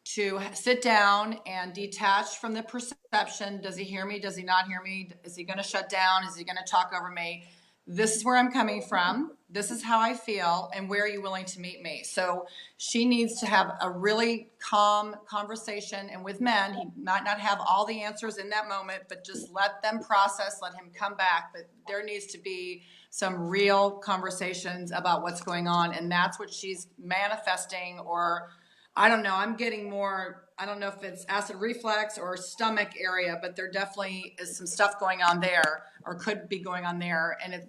to sit down and detach from the perception. Does he hear me? Does he not hear me? Is he going to shut down? Is he going to talk over me? This is where I'm coming from. This is how I feel. And where are you willing to meet me? So she needs to have a really calm conversation. And with men, he might not have all the answers in that moment, but just let them process, let him come back. But there needs to be some real conversations about what's going on. And that's what she's manifesting, or I don't know. I'm getting more, I don't know if it's acid reflux or stomach area, but there definitely is some stuff going on there, or could be going on there. And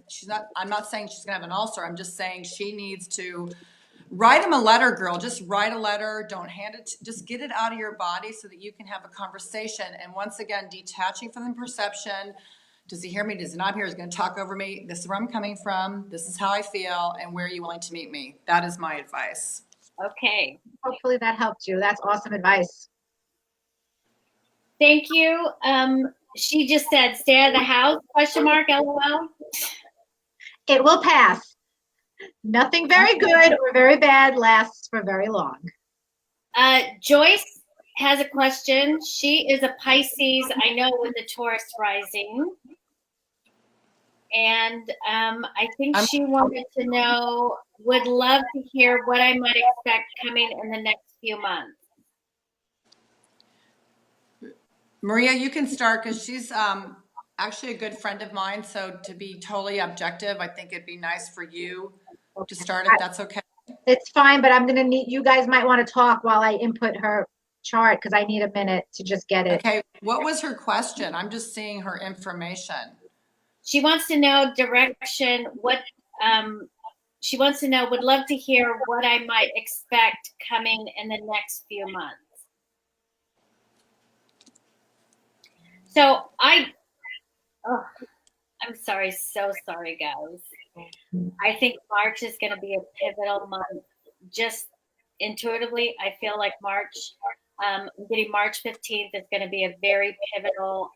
I'm not saying she's gonna have an ulcer. I'm just saying she needs to write him a letter, girl. Just write a letter. Don't hand it, just get it out of your body so that you can have a conversation. And once again, detaching from the perception. Does he hear me? Does he not hear? He's going to talk over me. This is where I'm coming from. This is how I feel. And where are you willing to meet me? That is my advice.
Okay.
Hopefully that helped you. That's awesome advice.
Thank you. She just said, stay out of the house, question mark, LOL.
It will pass. Nothing very good or very bad lasts for very long.
Joyce has a question. She is a Pisces, I know, with a Taurus rising. And I think she wanted to know, would love to hear what I might expect coming in the next few months.
Maria, you can start, because she's actually a good friend of mine. So to be totally objective, I think it'd be nice for you to start, if that's okay.
It's fine, but I'm going to need, you guys might want to talk while I input her chart, because I need a minute to just get it.
Okay. What was her question? I'm just seeing her information.
She wants to know direction, she wants to know, would love to hear what I might expect coming in the next few months. So I'm sorry, so sorry, guys. I think March is going to be a pivotal month. Just intuitively, I feel like March I'm getting March 15th is going to be a very pivotal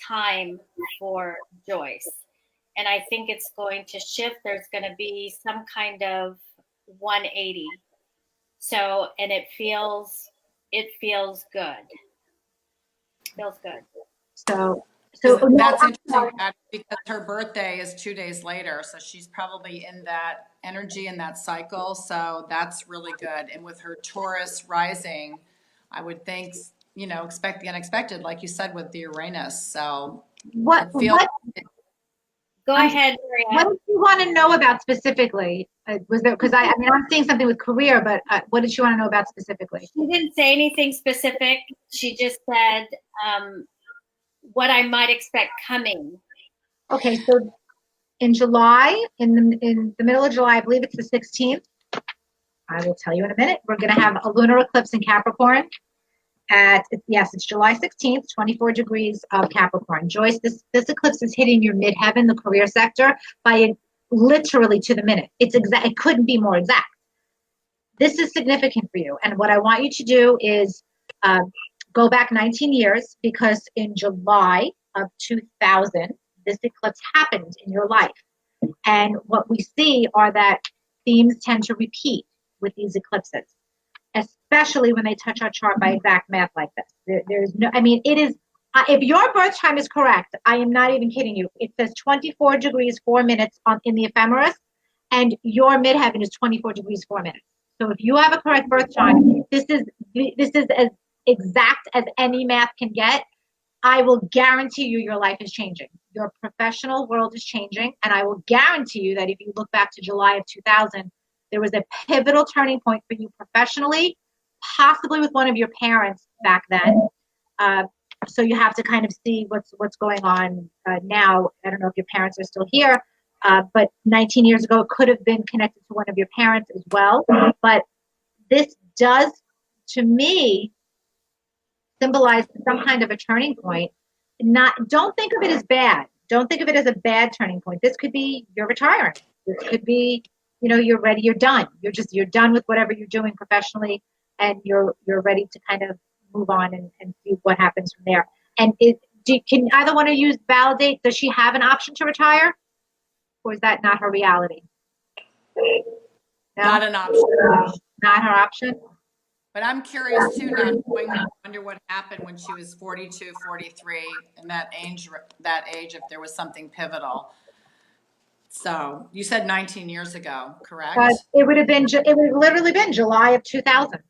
time for Joyce. And I think it's going to shift. There's going to be some kind of 180. So, and it feels good. Feels good.
So
that's interesting because her birthday is 2 days later. So she's probably in that energy and that cycle. So that's really good. And with her Taurus rising, I would think, expect the unexpected, like you said, with the Uranus. So
Go ahead, Maria.
What did you want to know about specifically? Was there, because I'm seeing something with career, but what did she want to know about specifically?
She didn't say anything specific. She just said what I might expect coming.
Okay, so in July, in the middle of July, I believe it's the 16th. I will tell you in a minute. We're going to have a lunar eclipse in Capricorn. It's July 16th, 24 degrees of Capricorn. Joyce, this eclipse is hitting your midheaven, the career sector, by literally to the minute. It's exact. It couldn't be more exact. This is significant for you. And what I want you to do is go back 19 years, because in July of 2000, this eclipse happened in your life. And what we see are that themes tend to repeat with these eclipses, especially when they touch our chart by exact math like this. There's no, it is, if your birth time is correct, I am not even kidding you. It says 24 degrees, 4 minutes in the ephemeris, and your midheaven is 24 degrees, 4 minutes. So if you have a correct birth time, this is as exact as any math can get. I will guarantee you your life is changing. Your professional world is changing. And I will guarantee you that if you look back to July of 2000, there was a pivotal turning point for you professionally, possibly with one of your parents back then. So you have to kind of see what's going on now. I don't know if your parents are still here, but 19 years ago, it could have been connected to one of your parents as well. But this does, to me, symbolize some kind of a turning point. Don't think of it as bad. Don't think of it as a bad turning point. This could be you're retiring. This could be, you're ready, you're done. You're done with whatever you're doing professionally, and you're ready to kind of move on and see what happens from there. And can either one of you validate, does she have an option to retire? Or is that not her reality? No?
Not an option.
Not her option?
But I'm curious too now, I wonder what happened when she was 42, 43, and that age, if there was something pivotal. So you said 19 years ago, correct?
It would have literally been July of 2000.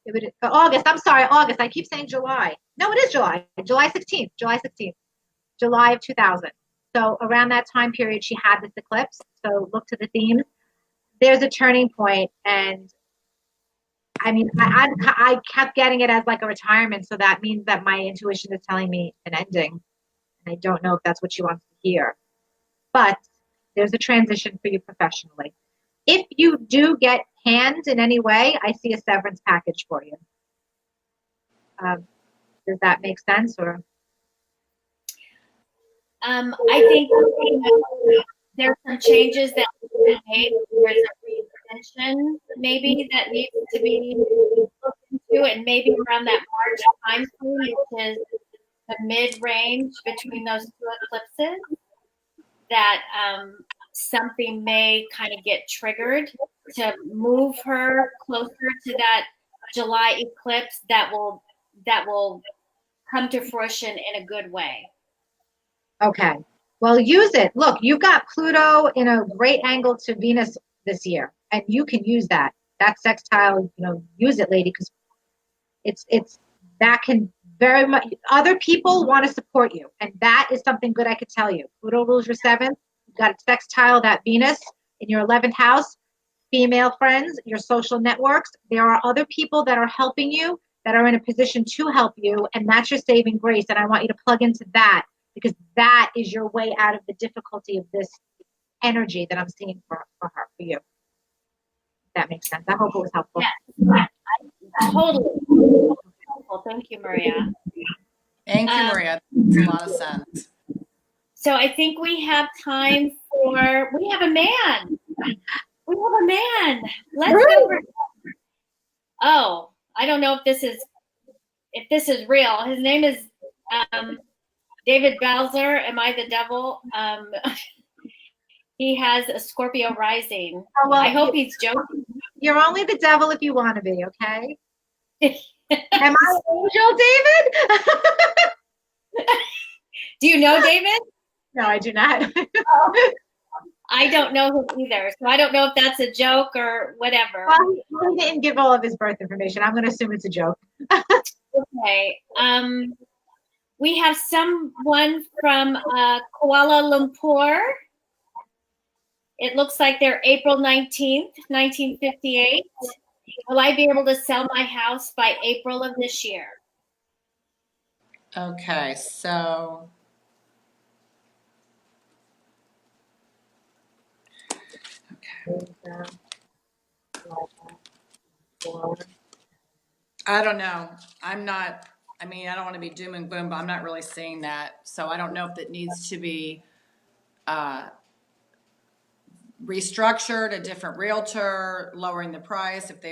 It would August. I'm sorry, August. I keep saying July. No, it is July. July 16th. July of 2000. So around that time period, she had this eclipse. So look to the themes. There's a turning point, and I kept getting it as like a retirement, so that means that my intuition is telling me an ending. And I don't know if that's what she wants to hear. But there's a transition for you professionally. If you do get canned in any way, I see a severance package for you. Does that make sense? Or
I think there's some changes that need to be made. There's a reinvention maybe that needs to be looked into, and maybe around that March time frame, which is the mid-range between those two eclipses, that something may kind of get triggered to move her closer to that July eclipse that will come to fruition in a good way. Okay.
Well, use it. Look, you've got Pluto in a great angle to Venus this year, and you can use that. That sextile, use it, lady, because it's that can very much. Other people want to support you, and that is something good I could tell you. Pluto rules your seventh. You've got a sextile, that Venus in your 11th house. Female friends, your social networks. There are other people that are helping you, that are in a position to help you, and that's your saving grace. And I want you to plug into that, because that is your way out of the difficulty of this energy that I'm seeing for you. If that makes sense. I hope it was helpful.
Yes, totally. Well, thank you, Maria.
Thank you, Maria. That makes a lot of sense.
So I think we have time we have a man. We have a man. Let's go. Oh, I don't know if this is real. His name is David Bowser. Am I the devil? He has a Scorpio rising.
Oh, well,
I hope he's joking.
You're only the devil if you want to be, okay? Am I an angel, David?
Do you know David?
No, I do not.
I don't know him either, so I don't know if that's a joke or whatever.
Well, he didn't give all of his birth information. I'm going to assume it's a joke.
Okay. We have someone from Kuala Lumpur. It looks like they're April 19th, 1958. Will I be able to sell my house by April of this year?
Okay, so I don't know. I don't want to be doom and gloom, but I'm not really seeing that. So I don't know if it needs to be restructured, a different realtor, lowering the price. If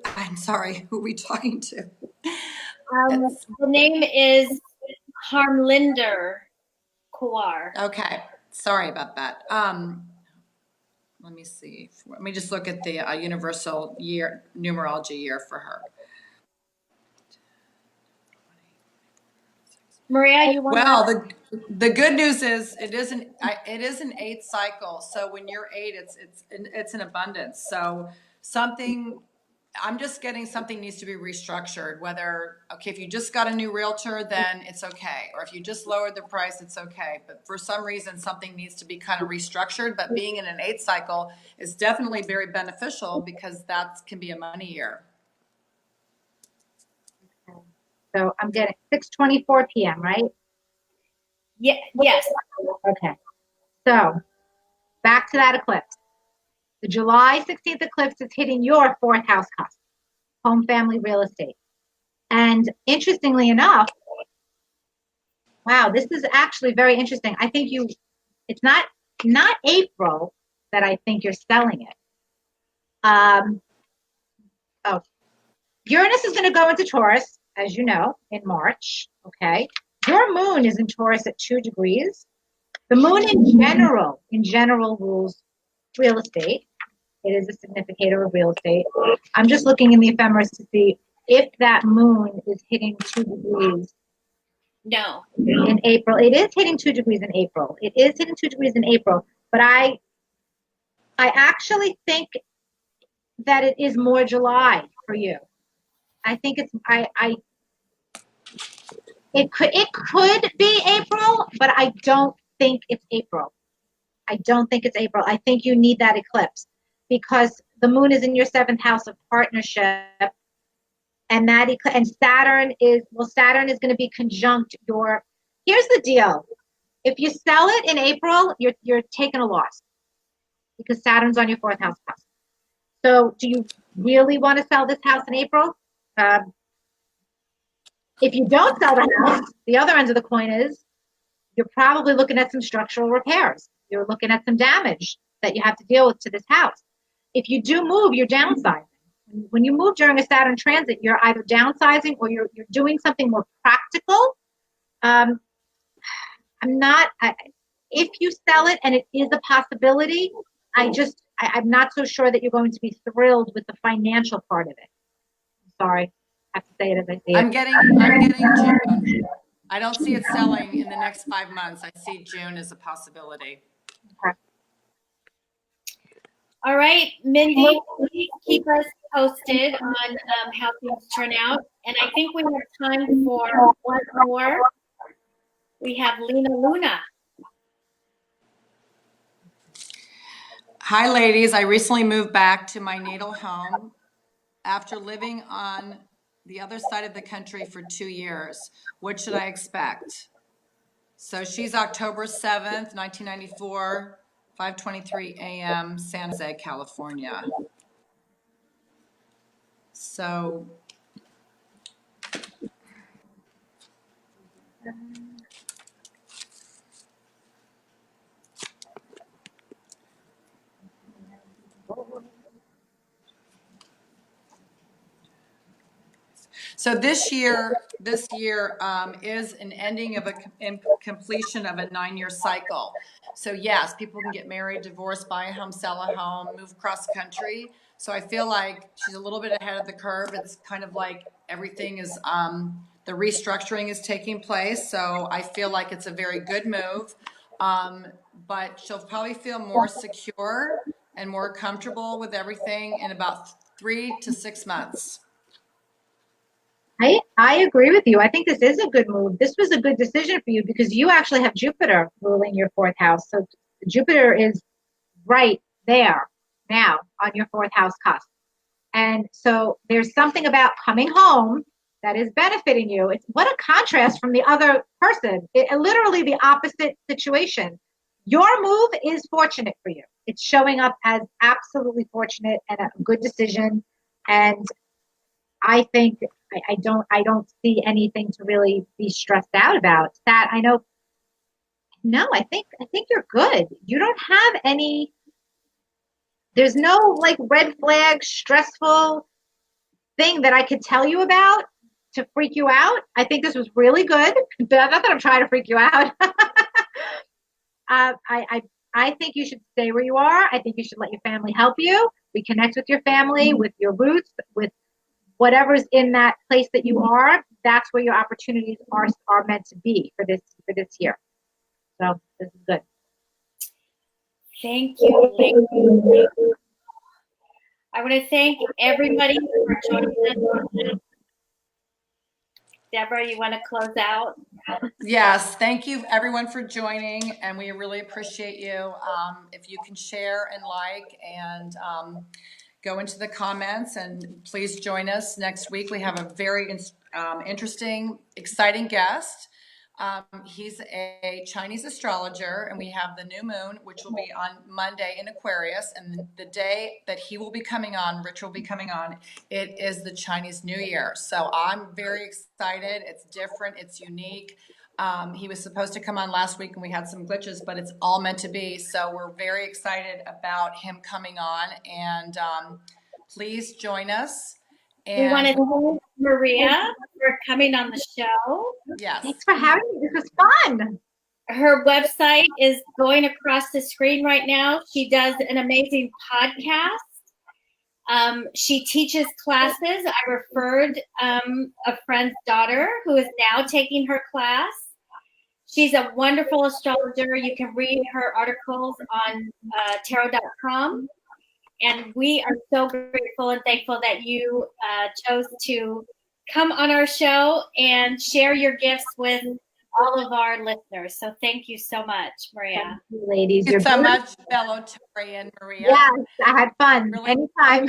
I'm sorry, who are we talking to?
The name is Harmlinder Kaur.
Okay, sorry about that. Let me see. Let me just look at the universal year numerology year for her.
Maria, you want
Well, the good news is it is an 8th cycle. So when you're 8, it's an abundance. So I'm just getting something needs to be restructured. If you just got a new realtor, then it's okay. Or if you just lowered the price, it's okay. But for some reason, something needs to be kind of restructured. But being in an 8th cycle is definitely very beneficial because that can be a money year.
So I'm getting 6:24 p.m., right?
Yes.
Okay. So back to that eclipse. The July 16th eclipse is hitting your 4th house cusp, home, family, real estate. And interestingly enough, wow, this is actually very interesting. I think it's not April that I think you're selling it. Uranus is going to go into Taurus, as you know, in March. Okay. Your moon is in Taurus at 2 degrees. The moon in general rules real estate. It is a significator of real estate. I'm just looking in the ephemeris to see if that moon is hitting 2 degrees.
No.
In April. It is hitting 2 degrees in April. It is hitting 2 degrees in April. But I actually think that it is more July for you. I think it could be April, but I don't think it's April. I don't think it's April. I think you need that eclipse because the moon is in your 7th house of partnership, and Saturn is going to be conjunct your. Here's the deal: if you sell it in April, you're taking a loss because Saturn's on your 4th house. So, do you really want to sell this house in April? If you don't sell the house, the other end of the coin is you're probably looking at some structural repairs. You're looking at some damage that you have to deal with to this house. If you do move, you're downsizing. When you move during a Saturn transit, you're either downsizing or you're doing something more practical. If you sell it and it is a possibility, I'm not so sure that you're going to be thrilled with the financial part of it. I'm sorry. I have to say it as I see it.
I'm getting June. I don't see it selling in the next 5 months. I see June as a possibility.
Okay.
All right, Mindy, please keep us posted on how things turn out. And I think we have time for one more. We have Lena Luna.
Hi, ladies. I recently moved back to my natal home after living on the other side of the country for 2 years. What should I expect? So she's October 7th, 1994, 5:23 a.m., San Jose, California. So So this year is an ending of completion of a 9-year cycle. So yes, people can get married, divorce, buy a home, sell a home, move cross country. So I feel like she's a little bit ahead of the curve. It's kind of like everything is, the restructuring is taking place. So I feel like it's a very good move. But she'll probably feel more secure and more comfortable with everything in about 3 to 6 months.
I agree with you. I think this is a good move. This was a good decision for you because you actually have Jupiter ruling your fourth house. So Jupiter is right there now on your fourth house cusp. And so there's something about coming home that is benefiting you. It's what a contrast from the other person. Literally the opposite situation. Your move is fortunate for you. It's showing up as absolutely fortunate and a good decision. And I think I don't see anything to really be stressed out about. That I know. No, I think you're good. You don't have any. There's no like red flag, stressful thing that I could tell you about to freak you out. I think this was really good. Not that I'm trying to freak you out. I think you should stay where you are. I think you should let your family help you. Reconnect with your family, with your roots, with whatever's in that place that you are. That's where your opportunities are meant to be for this year. So this is good.
Thank you. I want to thank everybody for joining us. Deborah, you want to close out?
Yes, thank you everyone for joining, and we really appreciate you. If you can share and like and go into the comments, and please join us next week. We have a very interesting, exciting guest. He's a Chinese astrologer, and we have the new moon, which will be on Monday in Aquarius. And the day that he will be coming on, Rich will be coming on, it is the Chinese New Year. So I'm very excited. It's different. It's unique. He was supposed to come on last week and we had some glitches, but it's all meant to be. So we're very excited about him coming on, and please join us. And
we want to thank Maria for coming on the show.
Yes.
Thanks for having me. This was fun.
Her website is going across the screen right now. She does an amazing podcast. She teaches classes. I referred a friend's daughter who is now taking her class. She's a wonderful astrologer. You can read her articles on tarot.com. And we are so grateful and thankful that you chose to come on our show and share your gifts with all of our listeners. So thank you so much, Maria.
Thank you, ladies.
Thank you so much, fellow Tori and Maria.
Yes, I had fun.
Really,
anytime.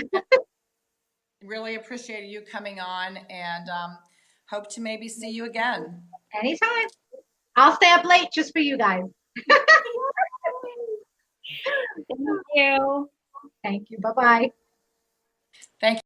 Really appreciated you coming on, and hope to maybe see you again.
Anytime. I'll stay up late just for you guys.
Thank you.
Thank you. Bye-bye.
Thank you.